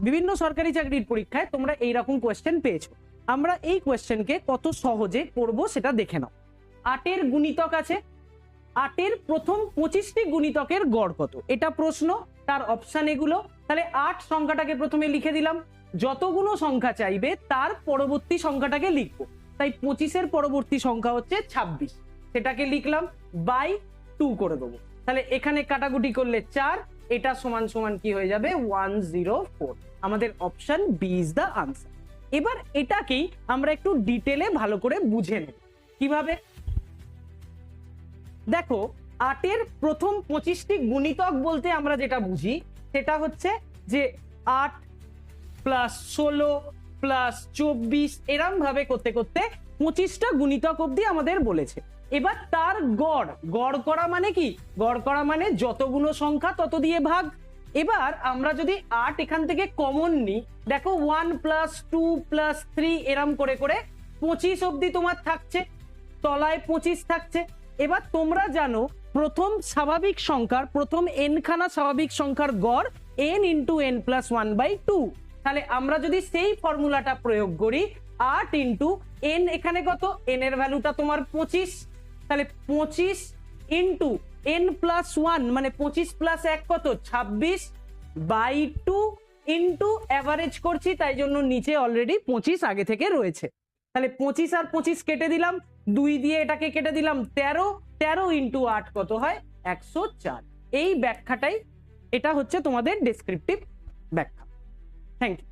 বিভিন্ন সরকারি চাকরির পরীক্ষায় তোমরা এইরকম কোয়েশ্চেন পেয়েছো। আমরা এই কোয়েশ্চেনকে কত সহজে করব সেটা দেখে নাও। 8-এর গুণিতক আছে, 8-এর প্রথম 25টি গুণিতকের গড় কত, এটা প্রশ্ন, তার অপশন এগুলো। তাহলে 8 সংখ্যাটাকে প্রথমে লিখে দিলাম, যতগুলো সংখ্যা চাইবে তার পরবর্তী সংখ্যাটাকে লিখবো। তাই 25-এর পরবর্তী সংখ্যা হচ্ছে 26, সেটাকে লিখলাম, বাই 2 করে দেবো। তাহলে এখানে কাটাকুটি করলে 4, এটা সমান সমান কি হয়ে যাবে 104। আমাদের option B is the answer. এবার এটাকেই আমরা একটু ডিটেলে ভালো করে বুঝে নেব। কিভাবে? দেখো, 8-এর প্রথম 25টি গুণিতক বলতে আমরা যেটা বুঝি সেটা হচ্ছে যে 8 প্লাস 16 প্লাস 24 এরম ভাবে করতে করতে 25টা গুণিতক অবধি আমাদের বলেছে। এবার তার গড়, গড় করা মানে কি? গড় করা মানে যতগুলো সংখ্যা তত দিয়ে ভাগ। এবার আমরা যদি 8 এখান থেকে কমন নিই, দেখো 1 প্লাস 2 প্লাস 3 এরম করে করে 25 অবধি তোমার থাকছে, তলায় 25 থাকছে। এবার তোমরা জানো প্রথম স্বাভাবিক সংখ্যার, প্রথম n খানা স্বাভাবিক সংখ্যার গড় n ইন্টু n প্লাস 1/2। তাহলে আমরা যদি সেই ফর্মুলাটা প্রয়োগ করি, 8 ইন্টু n, এখানে কত, n এর ভ্যালুটা তোমার 25, তাহলে 25 ইন্টু n প্লাস 1 মানে 25 প্লাস 1 কত 26/2 ইন্টু অ্যাভারেজ করছি, তাই জন্য নিচে অলরেডি 25 আগে থেকে রয়েছে। তাহলে 25 আর 25 কেটে দিলাম, 2 দিয়ে এটাকে কেটে দিলাম 13, 13 ইন্টু 8 কত হয় 104। এই ব্যাখ্যাটাই, এটা হচ্ছে তোমাদের ডেসক্রিপটিভ ব্যাখ্যা। Thank you.